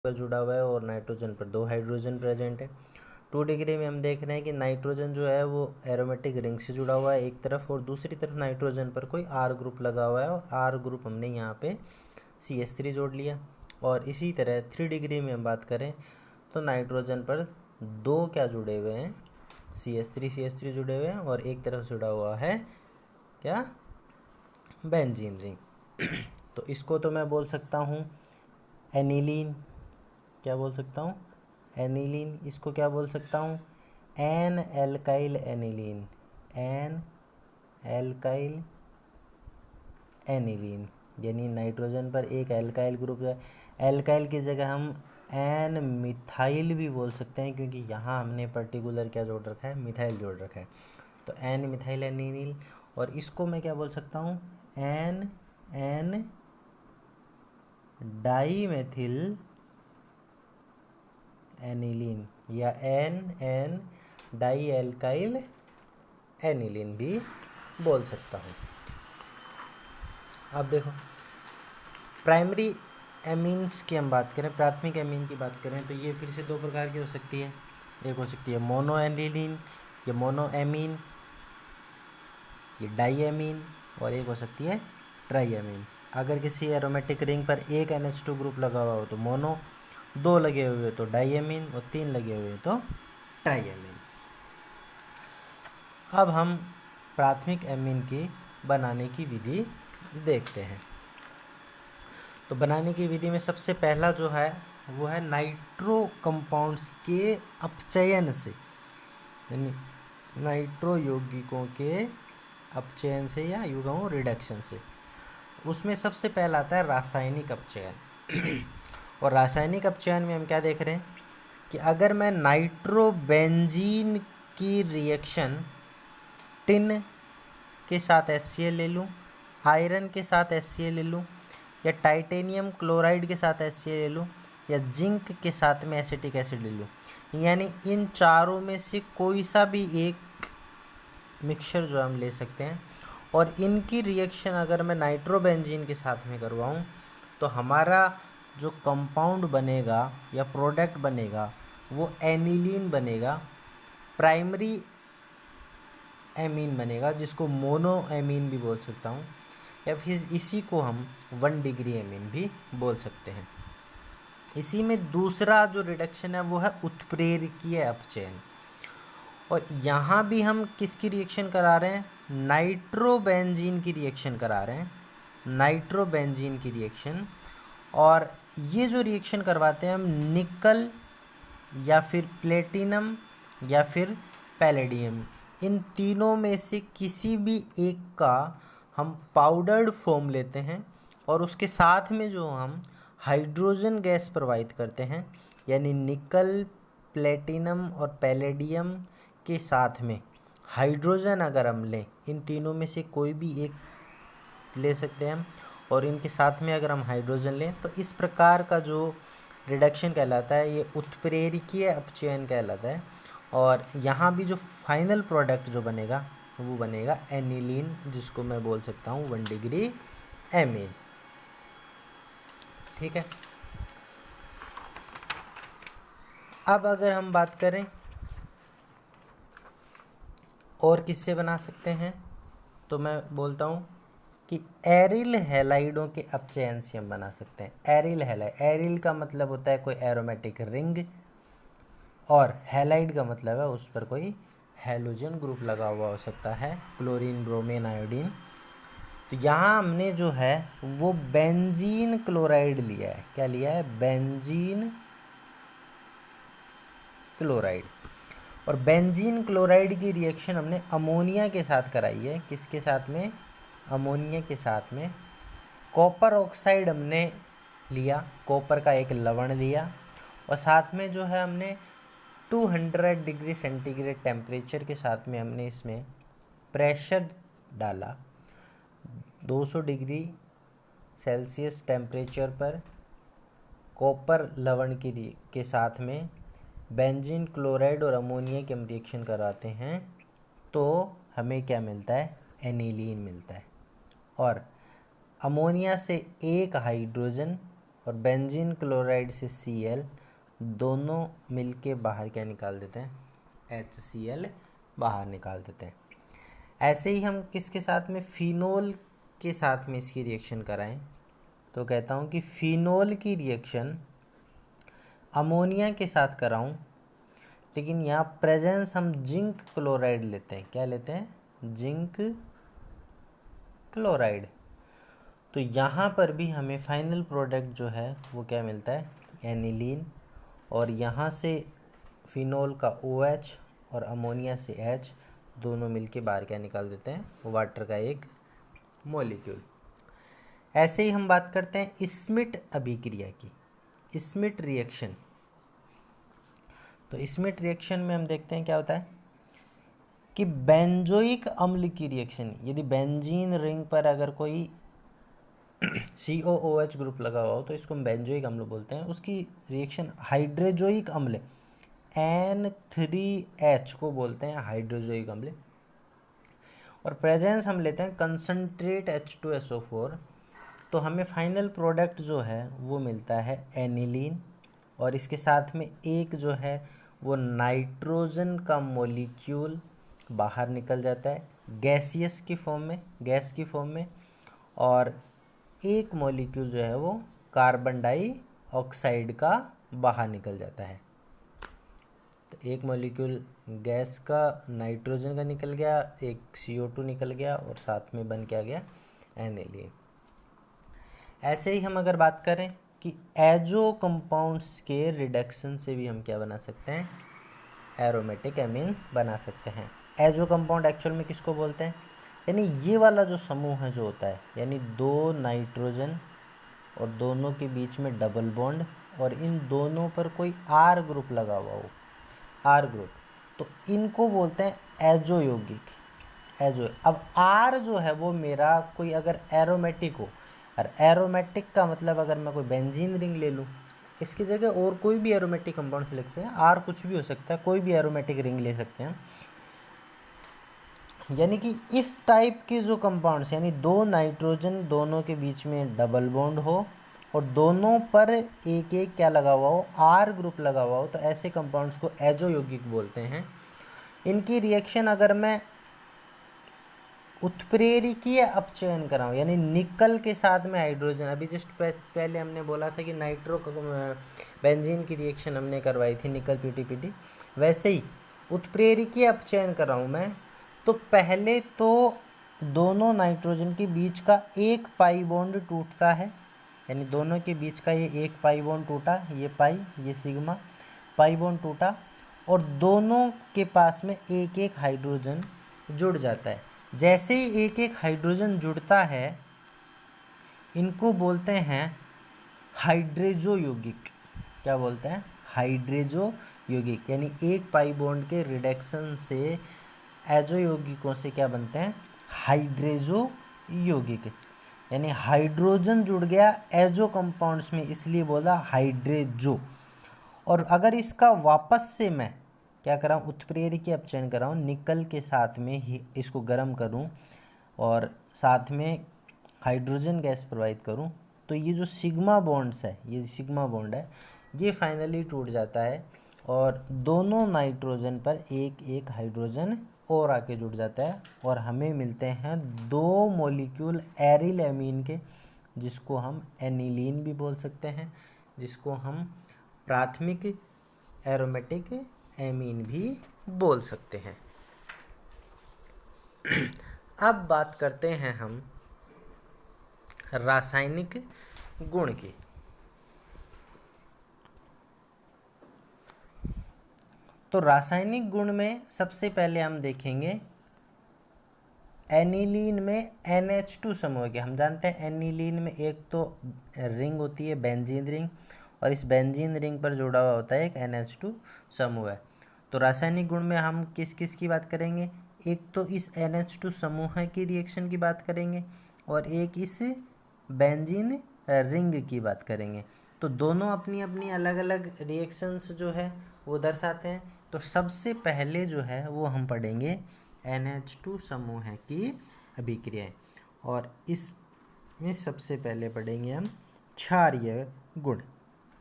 पर जुड़ा हुआ है और नाइट्रोजन पर 2 हाइड्रोजन प्रेजेंट है। 2 डिग्री में हम देख रहे हैं कि नाइट्रोजन जो है वो एरोमेटिक रिंग से जुड़ा हुआ है एक तरफ, और दूसरी तरफ नाइट्रोजन पर कोई R ग्रुप लगा हुआ है, और R ग्रुप हमने यहाँ पे CH3 जोड़ लिया। और इसी तरह 3 डिग्री में हम बात करें तो नाइट्रोजन पर 2 क्या जुड़े हुए हैं, CH3 जुड़े हुए हैं, और एक तरफ जुड़ा हुआ है क्या, बेंजीन रिंग। तो इसको तो मैं बोल सकता हूँ एनिलीन, क्या बोल सकता हूँ, एनिलीन। इसको क्या बोल सकता हूँ, N alkyl aniline, N alkyl aniline. यानी नाइट्रोजन पर एक एल्काइल ग्रुप है, एल्काइल की जगह हम एन मिथाइल भी बोल सकते हैं, क्योंकि यहाँ हमने पर्टिकुलर क्या जोड़ रखा है, मिथाइल जोड़ रखा है। तो एन मिथाइल एनिलीन। और इसको मैं क्या बोल सकता हूँ, N N dimethyl aniline, या N N dialkyl aniline भी बोल सकता हूँ। अब देखो प्राइमरी एमीन्स की हम बात करें, प्राथमिक एमीन की बात करें, तो ये फिर से 2 प्रकार की हो सकती है। एक हो सकती है मोनो एनिलीन, ये मोनो एमीन, ये डाई एमीन, और एक हो सकती है ट्राई एमीन। अगर किसी एरोमेटिक रिंग पर एक NH2 ग्रुप लगा हुआ हो तो मोनो, 2 लगे हुए हो तो डाई एमीन, और 3 लगे हुए तो ट्राई एमीन। अब हम प्राथमिक एमीन की बनाने की विधि देखते हैं। तो बनाने की विधि में सबसे पहला जो है वो है नाइट्रो कंपाउंड्स के अपचयन से, यानी नाइट्रो यौगिकों के अपचयन से या यूँ कहूँ रिडक्शन से। उसमें सबसे पहला आता है रासायनिक अपचयन। और रासायनिक अपचयन में हम क्या देख रहे हैं कि अगर मैं नाइट्रोबेंजीन की रिएक्शन टिन के साथ HCl ले लूँ, आयरन के साथ HCl ले लूँ, या टाइटेनियम क्लोराइड के साथ HCl ले लूँ, या जिंक के साथ में एसिटिक एसिड ले लूँ, यानी इन चारों में से कोई सा भी एक मिक्सचर जो हम ले सकते हैं, और इनकी रिएक्शन अगर मैं नाइट्रोबेंजीन के साथ में करवाऊँ तो हमारा जो कंपाउंड बनेगा या प्रोडक्ट बनेगा वो एनिलीन बनेगा, प्राइमरी एमीन बनेगा, जिसको मोनो एमीन भी बोल सकता हूँ, या फिर इसी को हम 1 डिग्री एमीन भी बोल सकते हैं। इसी में दूसरा जो रिडक्शन है वो है उत्प्रेरकीय अपचयन। और यहाँ भी हम किसकी रिएक्शन करा रहे हैं, नाइट्रोबेंजीन की रिएक्शन करा रहे हैं, नाइट्रोबेंजीन की रिएक्शन। और ये जो रिएक्शन करवाते हैं हम निकल या फिर प्लेटिनम या फिर पैलेडियम, इन तीनों में से किसी भी एक का हम पाउडर्ड फॉर्म लेते हैं, और उसके साथ में जो हम हाइड्रोजन गैस प्रोवाइड करते हैं, यानी निकल, प्लेटिनम और पैलेडियम के साथ में हाइड्रोजन अगर हम लें, इन तीनों में से कोई भी एक ले सकते हैं हम, और इनके साथ में अगर हम हाइड्रोजन लें तो इस प्रकार का जो रिडक्शन कहलाता है ये उत्प्रेरकीय अपचयन कहलाता है। और यहाँ भी जो फाइनल प्रोडक्ट जो बनेगा वो बनेगा एनिलीन, जिसको मैं बोल सकता हूँ 1 डिग्री एमीन। ठीक है। अब अगर हम बात करें और किससे बना सकते हैं, तो मैं बोलता हूँ कि एरिल हैलाइडों के अपचयन से हम बना सकते हैं। एरिल हैलाइड, एरिल का मतलब होता है कोई एरोमेटिक रिंग, और हैलाइड का मतलब है उस पर कोई हैलोजन ग्रुप लगा हुआ हो सकता है, क्लोरीन, ब्रोमीन, आयोडीन। तो यहाँ हमने जो है वो बेंजीन क्लोराइड लिया है। क्या लिया है, बेंजीन क्लोराइड। और बेंजीन क्लोराइड की रिएक्शन हमने अमोनिया के साथ कराई है। किसके साथ में, अमोनिया के साथ में। कॉपर ऑक्साइड हमने लिया, कॉपर का एक लवण लिया, और साथ में जो है हमने 200 डिग्री सेंटीग्रेड टेम्परेचर के साथ में हमने इसमें प्रेशर डाला। 200 डिग्री सेल्सियस टेम्परेचर पर कॉपर लवण के साथ में बेंजीन क्लोराइड और अमोनिया के हम रिएक्शन कराते हैं, तो हमें क्या मिलता है, एनिलीन मिलता है। और अमोनिया से एक हाइड्रोजन और बेंजीन क्लोराइड से Cl दोनों मिलके बाहर क्या निकाल देते हैं, HCl बाहर निकाल देते हैं। ऐसे ही हम किसके साथ में, फिनोल के साथ में इसकी रिएक्शन कराएं तो कहता हूँ कि फिनोल की रिएक्शन अमोनिया के साथ कराऊं, लेकिन यहाँ प्रेजेंस हम जिंक क्लोराइड लेते हैं। क्या लेते हैं, जिंक क्लोराइड। तो यहाँ पर भी हमें फाइनल प्रोडक्ट जो है वो क्या मिलता है, एनिलीन। और यहाँ से फिनोल का OH और अमोनिया से H दोनों मिलके बाहर क्या निकाल देते हैं, वाटर का एक मॉलिक्यूल। ऐसे ही हम बात करते हैं स्मिट अभिक्रिया की, स्मिट रिएक्शन। तो स्मिट रिएक्शन में हम देखते हैं क्या होता है कि बेंजोइक अम्ल की रिएक्शन, यदि बेंजीन रिंग पर अगर कोई COOH ग्रुप लगा हुआ हो तो इसको हम बेंजोइक अम्ल बोलते हैं। उसकी रिएक्शन हाइड्रोजोइक अम्ल N3H को बोलते हैं हाइड्रोजोइक अम्ल। और प्रेजेंस हम लेते हैं कंसंट्रेट H2SO4, तो हमें फाइनल प्रोडक्ट जो है वो मिलता है एनिलीन। और इसके साथ में एक जो है वो नाइट्रोजन का मॉलिक्यूल बाहर निकल जाता है गैसियस की फॉर्म में, गैस की फॉर्म में। और एक मॉलिक्यूल जो है वो कार्बन डाइऑक्साइड का बाहर निकल जाता है। तो एक मॉलिक्यूल गैस का नाइट्रोजन का निकल गया, एक CO2 निकल गया और साथ में बन के आ गया एनिलीन। ऐसे ही हम अगर बात करें कि एजो कंपाउंड्स के रिडक्शन से भी हम क्या बना सकते हैं, एरोमेटिक एमीन्स बना सकते हैं। एजो कंपाउंड एक्चुअल में किसको बोलते हैं, यानी ये वाला जो समूह है जो होता है, यानी 2 नाइट्रोजन और दोनों के बीच में डबल बॉन्ड और इन दोनों पर कोई R ग्रुप लगा हुआ हो, R ग्रुप, तो इनको बोलते हैं एजो यौगिक। एजो, अब R जो है वो मेरा कोई अगर एरोमेटिक हो, और एरोमेटिक का मतलब अगर मैं कोई बेंजीन रिंग ले लूँ, इसकी जगह और कोई भी एरोमेटिक कंपाउंड से लिखते हैं, R कुछ भी हो सकता है, कोई भी एरोमेटिक रिंग ले सकते हैं। यानी कि इस टाइप के जो कंपाउंड्स, यानी 2 नाइट्रोजन दोनों के बीच में डबल बॉन्ड हो और दोनों पर एक एक क्या लगा हुआ हो, R ग्रुप लगा हुआ हो, तो ऐसे कंपाउंड्स को एजो यौगिक बोलते हैं। इनकी रिएक्शन अगर मैं उत्प्रेरकीय अपचयन कराऊं, यानी निकल के साथ में हाइड्रोजन, अभी जस्ट पहले हमने बोला था कि बेंजीन की रिएक्शन हमने करवाई थी निकल PTPT, वैसे ही उत्प्रेरकीय अपचयन कराऊं मैं, तो पहले तो दोनों नाइट्रोजन के बीच का एक पाई बॉन्ड टूटता है, यानी दोनों के बीच का ये एक पाई बॉन्ड टूटा, ये पाई, ये सिग्मा, पाई बॉन्ड टूटा और दोनों के पास में एक एक हाइड्रोजन जुड़ जाता है। जैसे ही एक एक हाइड्रोजन जुड़ता है, इनको बोलते हैं हाइड्रेजो यौगिक। क्या बोलते हैं, हाइड्रेजो यौगिक। यानी एक पाई बॉन्ड के रिडक्शन से एजो यौगिकों से क्या बनते हैं, हाइड्रेजो यौगिक। यानी हाइड्रोजन जुड़ गया एजो कंपाउंड्स में, इसलिए बोला हाइड्रेजो। और अगर इसका वापस से मैं क्या कराऊँ, उत्प्रेरकीय अपचयन कराऊँ, निकल के साथ में ही इसको गर्म करूँ और साथ में हाइड्रोजन गैस प्रोवाइड करूँ, तो ये जो सिग्मा बॉन्ड्स है, ये सिग्मा बॉन्ड है, ये फाइनली टूट जाता है और दोनों नाइट्रोजन पर एक एक हाइड्रोजन और आके जुड़ जाता है और हमें मिलते हैं 2 मॉलिक्यूल एरिल एमीन के, जिसको हम एनिलीन भी बोल सकते हैं, जिसको हम प्राथमिक एरोमेटिक एमीन भी बोल सकते हैं। अब बात करते हैं हम रासायनिक गुण की। तो रासायनिक गुण में सबसे पहले हम देखेंगे एनिलीन में NH2 समूह के। हम जानते हैं एनिलीन में एक तो रिंग होती है बेंजीन रिंग, और इस बेंजीन रिंग पर जुड़ा हुआ होता है एक NH2 समूह है। तो रासायनिक गुण में हम किस किस की बात करेंगे, एक तो इस NH2 समूह की रिएक्शन की बात करेंगे और एक इस बेंजीन रिंग की बात करेंगे। तो दोनों अपनी अपनी अलग अलग रिएक्शंस जो है वो दर्शाते हैं। तो सबसे पहले जो है वो हम पढ़ेंगे NH2 समूह की अभिक्रियाएं, और इसमें सबसे पहले पढ़ेंगे हम क्षारीय गुण।